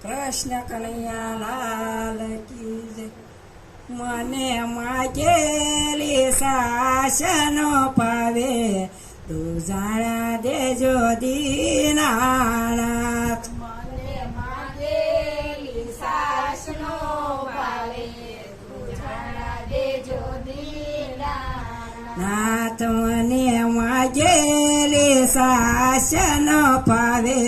કૃષ્ણ કનૈયા લાલ કી જય. મને માગેલી શાસનો પાવે તું જાણા દેજો દીનાનાથ. મને માગેલી શાસનો પાવે તું જાણા દેજો દીનાનાથ. નાથ મને માગેલી શાસનો પાવે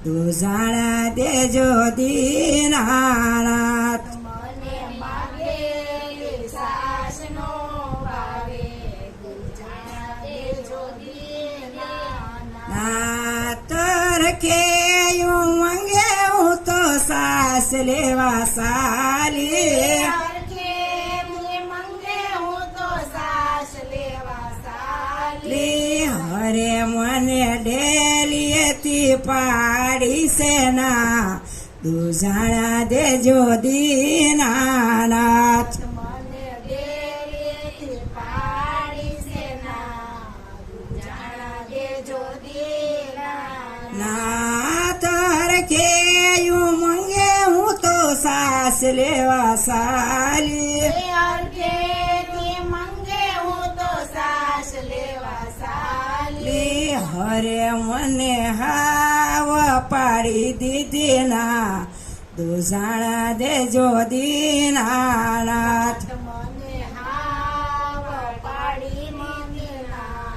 તું જાણા દેજો દીનાનાથ. મને માગેલી શાસનો પાવે તું જાણા દેજો દીનાનાથ. નાથ રખેયું મંગે હું તો સાસ લેવા સાલી. હરખે મંગે હું તો સાસ લેવા સાલી. હરે મને ડેલીએથી પાડી સેના તું જાણા દેજો દીનાનાથ. મને ડેલીએથી પાડી સેના તું જાણા દેજો દીનાનાથ. નાથ રખેયું મંગે હું તો સાસ લેવા સાલી. હરખેથી મંગે હું તો સાસ લેવા સાલી. હરે મને હાવ પાડી દીધી ના તું જાણા દેજો દીનાનાથ. મને હાવ પાડી મંગેના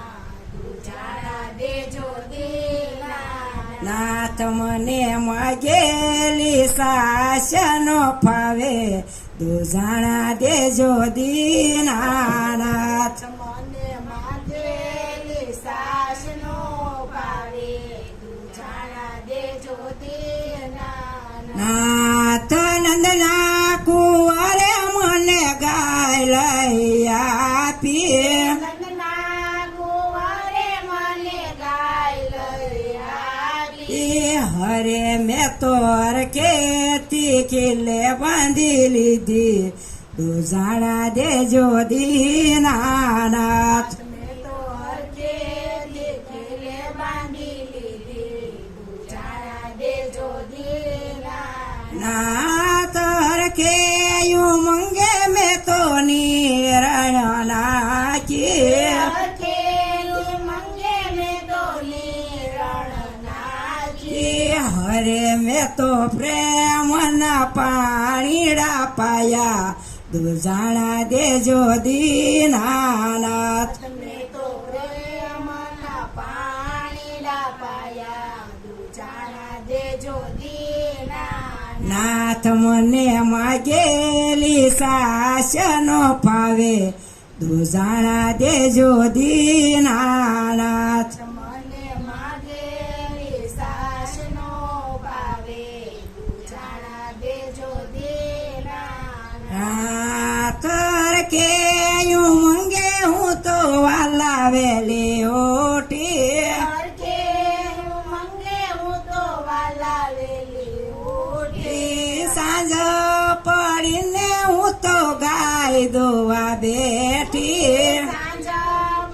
તું જાણા દેજો દીનાનાથ. નાથ મને માગેલી શાસનો ફાવે તું જાણા દેજો દીનાનાથ. મને માગેલી સાસનો પાવે તું જાણા દેજો દીનાનાથ. નાથ નંદના કુંવરે મને ગાય લઈ આપી. નંદના કુંવરે મને ગાય લઈ આપી. હરે મેં તો હરખેથી ખીલે બાંધી લીધી તું જાણા દેજો દીનાનાથ. મેં તો હરખેથી ખીલે બાંધી લીધી તું જાણા દેજો દીનાનાથ. નાથ હરખેયું મંગે મેં તો નિરણ નાખી. હરખેથી મંગે મેં તો નિરણ નાખી. હરે મેં તો પ્રેમના પાણીડા પાયા તું જાણા દેજો દીનાનાથ. મેં તો પ્રેમના પાણીડા પાયા તું જાણા દેજો દીનાનાથ. નાથ મને માગેલી શાસનો પાવે તું જાણા દેજો દીનાનાથ. મને માગેલી સાસનો પાવે તું જાણા દેજો દીનાનાથ. નાથ રખેયું મંગે હું તો વાલાવેલી ઓટી. હરખેયું મંગે હું તો વાલાવેલી ઓઢી. સાંજ પડીને હું તો ગાય દોવા બેઠી. સાંજ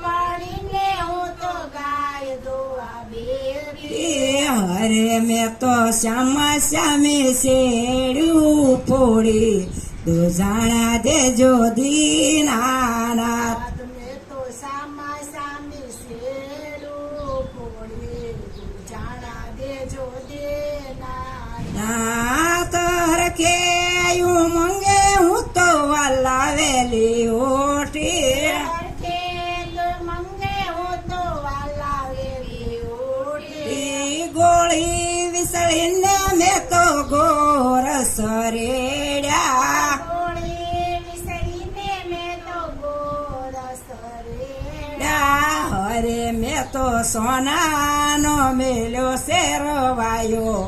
પડીને હું તો ગાય દોવા બેઠી. હરે મેં તો શ્યામા શ્યામી શેડ્યું પોડી તું જાણા દેજો દીનાનાથ. મેં તો સામા સામી શેરું પોડી તું જાણા દેજો દીનાનાથ. નાથ રખેયું મંગે હું તો વાલાવેલી ઓઠી. હરખેયું મંગે હું તો વાલાવેલી ઓઢી. ગોળી વિસળીને મેં તો ગોર સરેડ્યા. ગોળી વિસરીને મેં તો ગોરસ રેડ્યા. હરે મેં તો સોનાનો મેલ્યો શેરવાયો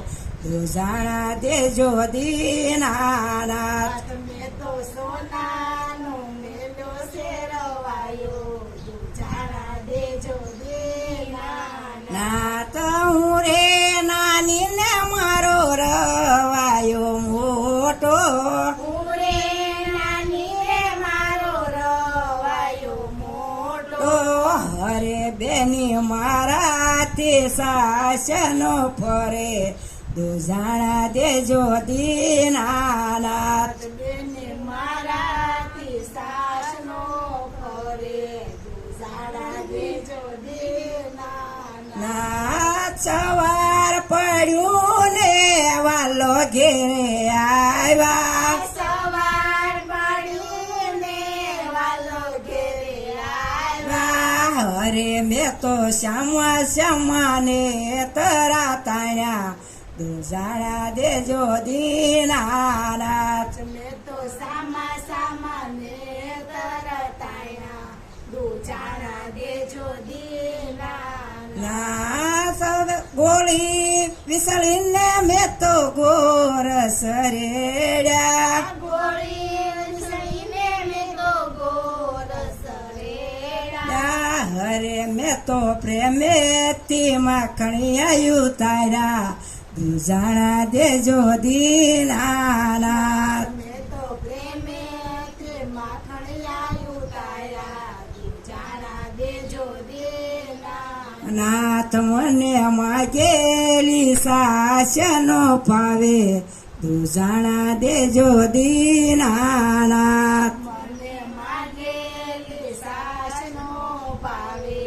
તું જાણા દેજો દીનાનાથ. મેં તો સોનાનો મેલો શેરવાયો તું જાણા દેજો દીનાનાથ. નાથ હું રે નાની ને મારો રવાયો મોટો. ઉરે નાની રે મારો રવાયો મોટો. હરે બેની મારાથી શાસનો ફરે દુજાણા દેજો દીનાનાથ બેને મારાથી સાસનો ફરે દુજાણા દેજો દીનાનાથ. ના સવાર પડ્યું ને વાલો ઘેરે આવ્યા સવાર પડીને વાલો ઘેરે આવ્યા. અરે મેં તો શ્યામા શ્યામાને તરા તાણ્યા દુજાણા દેજો દીનાનાથ મેં તો સામા સામાને તરત આયા દુજાણા દેજો દીનાનાથ. ના સૌ ગોળી વિસળીને મેં તો ગોરસ રેડ્યા ગોળી સહીને મેં તો ગોરસ રેડા. હરે મેં તો પ્રેમેથી માખણિયા તાર્યા દુજાણા દેજો દીનાનાથ મેં તો પ્રેમેથી માખણિયા ઉતાર્યા દુજાણા દેજો દીનાનાથ. નાથ મને માગેલી સાસનો પાવે દુજાણા દેજો દીનાનાથ મને માગેલી સાસનો પાવે